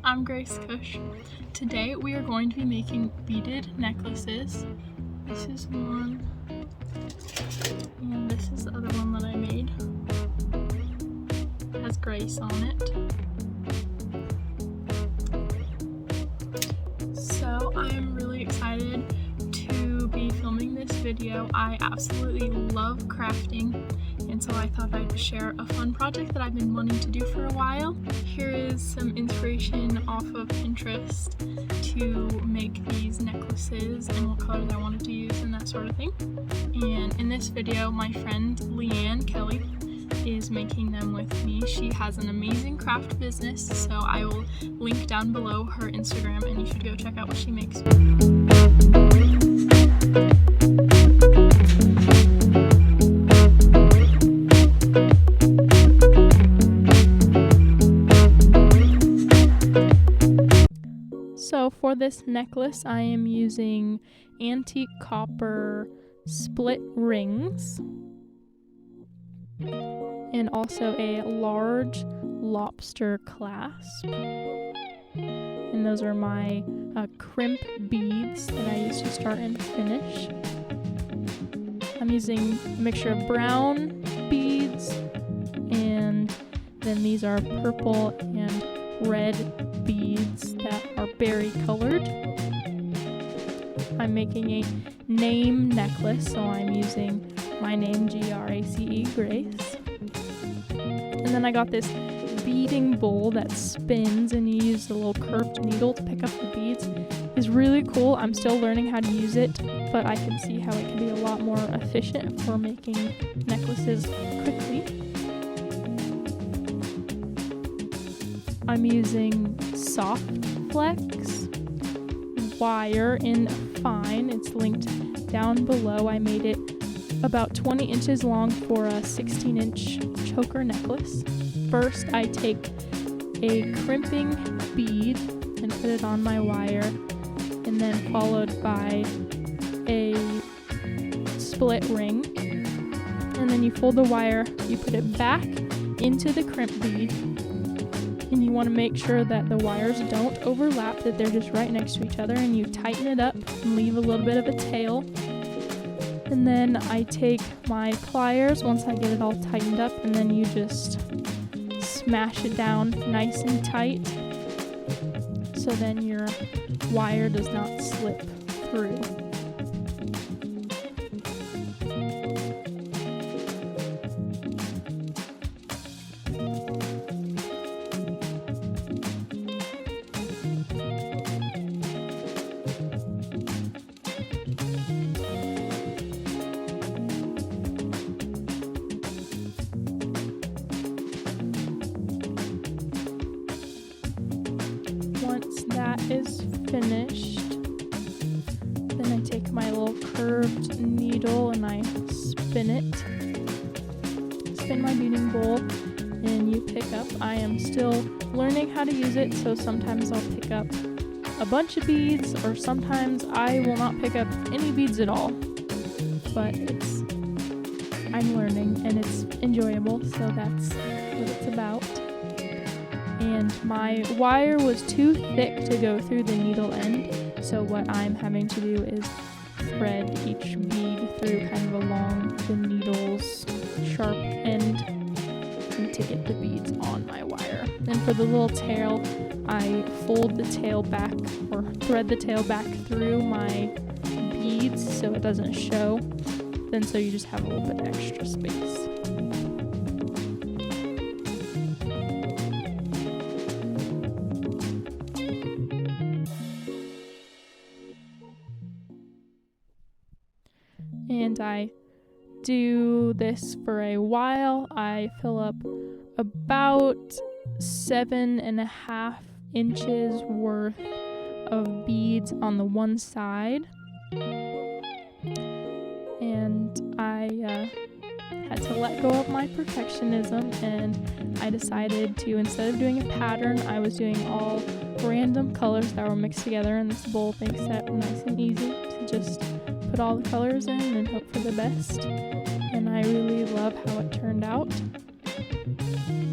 I'm Grace Kuch. Today we are going to be making beaded necklaces. This is one, and this is the other one that I made. It has Grace on it. So I am really excited to be filming this video. I absolutely love crafting, and so I thought I'd share a fun project that I've been wanting to do for a while. Here is some inspiration off of Pinterest to make these necklaces and what colors I wanted to use and that sort of thing. And in this video, my friend Leighanne Kelly is making them with me. She has an amazing craft business, so I will link down below her Instagram and you should go check out what she makes. So for this necklace, I am using antique copper split rings and also a large lobster clasp. And those are my crimp beads that I use to start and finish. I'm using a mixture of brown beads, and then these are purple and red beads that are berry colored. I'm making a name necklace, so I'm using my name, G-R-A-C-E, Grace. And then I got this beading bowl that spins, and you use a little curved needle to pick up the beads. It's really cool. I'm still learning how to use it, but I can see how it can be a lot more efficient for making necklaces quickly. I'm using soft flex wire in fine. It's linked down below. I made it about 20 inches long for a 16-inch choker necklace. First, I take a crimping bead and put it on my wire, and then followed by a split ring. And then you fold the wire, you put it back into the crimp bead, and you want to make sure that the wires don't overlap, that they're just right next to each other, and you tighten it up and leave a little bit of a tail. And then I take my pliers once I get it all tightened up, and then you just smash it down nice and tight so then your wire does not slip through. Once that is finished, then I take my little curved needle and I spin my beading bowl, and you pick up. I am still learning how to use it, so sometimes I'll pick up a bunch of beads, or sometimes I will not pick up any beads at all. But I'm learning and it's enjoyable, so that's what it's about. And my wire was too thick to go through the needle end, so what I'm having to do is thread each bead through kind of along the needle's sharp end and to get the beads on my wire. And for the little tail, I fold the tail back, or thread the tail back through my beads so it doesn't show. Then so you just have a little bit extra space. And I do this for a while. I fill up about 7.5 inches worth of beads on the one side. And I had to let go of my perfectionism, and I decided to, instead of doing a pattern, I was doing all random colors that were mixed together, and this bowl makes that nice and easy to just put all the colors in and hope for the best. And I really love how it turned out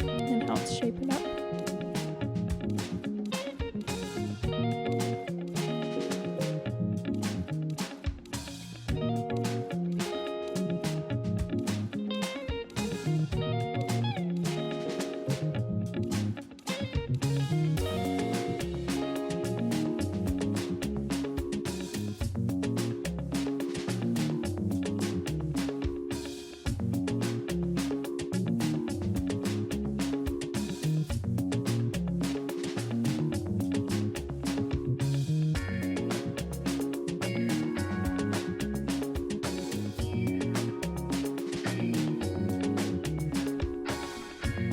and how it's shaping up.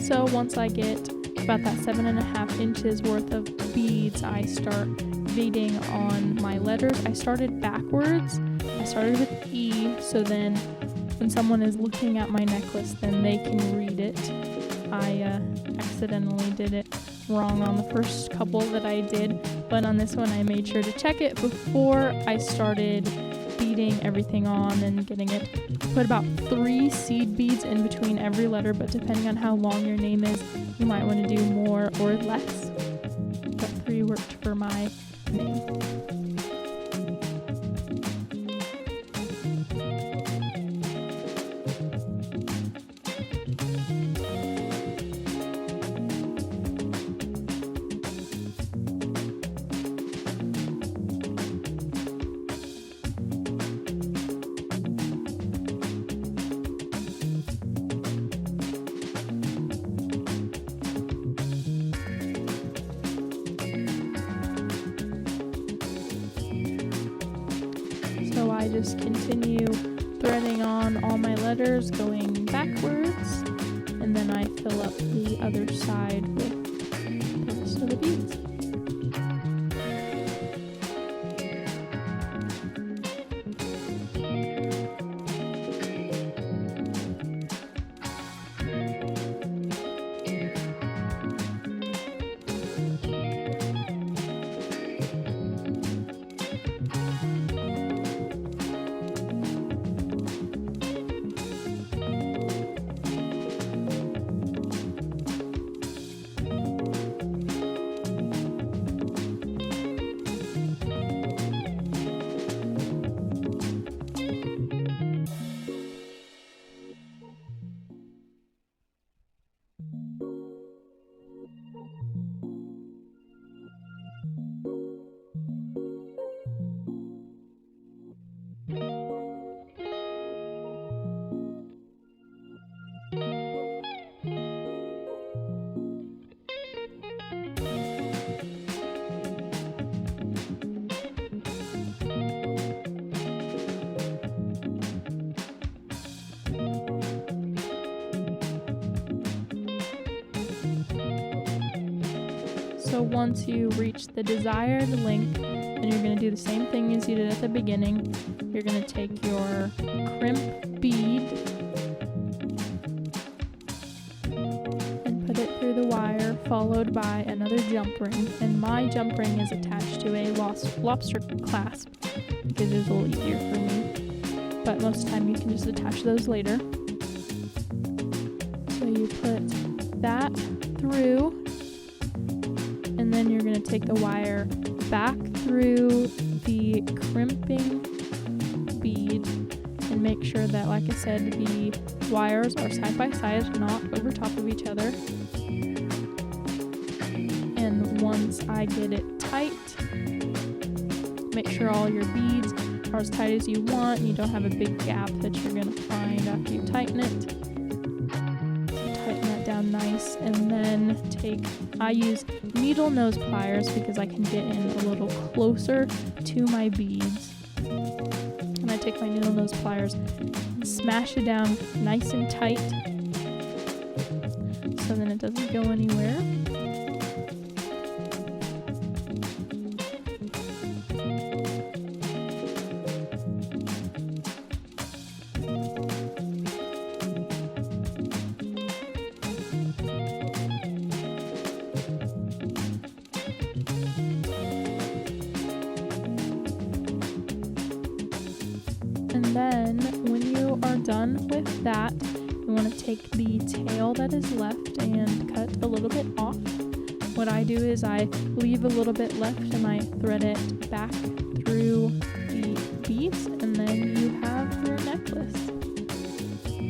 So once I get about that 7.5 inches worth of beads, I start beading on my letters. I started backwards. I started with E, so then when someone is looking at my necklace, then they can read it. I accidentally did it wrong on the first couple that I did, but on this one I made sure to check it before I started beading everything on and getting it. Put about 3 seed beads in between every letter, but depending on how long your name is, you might want to do more or less. But 3 worked for my name. So I just continue threading on all my letters going backwards, and then I fill up the other side with the rest of the beads. So once you reach the desired length, then you're going to do the same thing as you did at the beginning. You're going to take your crimp bead and put it through the wire, followed by another jump ring. And my jump ring is attached to a lobster clasp because it's a little easier for me. But most of the time you can just attach those later. So you put that through, and then you're going to take the wire back through the crimping bead and make sure that, like I said, the wires are side by side, not over top of each other. And once I get it tight, make sure all your beads are as tight as you want and you don't have a big gap that you're going to find after you tighten it. Down nice, and then I use needle nose pliers because I can get in a little closer to my beads. And I take my needle nose pliers and smash it down nice and tight so then it doesn't go anywhere. And then when you are done with that, you want to take the tail that is left and cut a little bit off. What I do is I leave a little bit left and I thread it back through the beads, and then you have your necklace.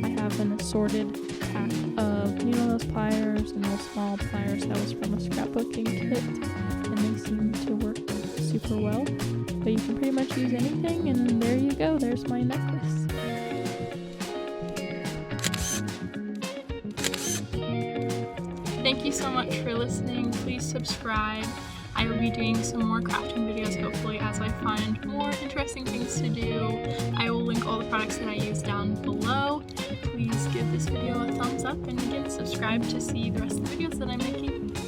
I have an assorted pack of needle nose pliers and little small pliers that was from a scrapbooking kit, and they seem to work super well. But you can pretty much use anything, and there you go, there's my necklace. Thank you so much for listening. Please subscribe. I will be doing some more crafting videos hopefully as I find more interesting things to do. I will link all the products that I use down below. Please give this video a thumbs up and again subscribe to see the rest of the videos that I'm making.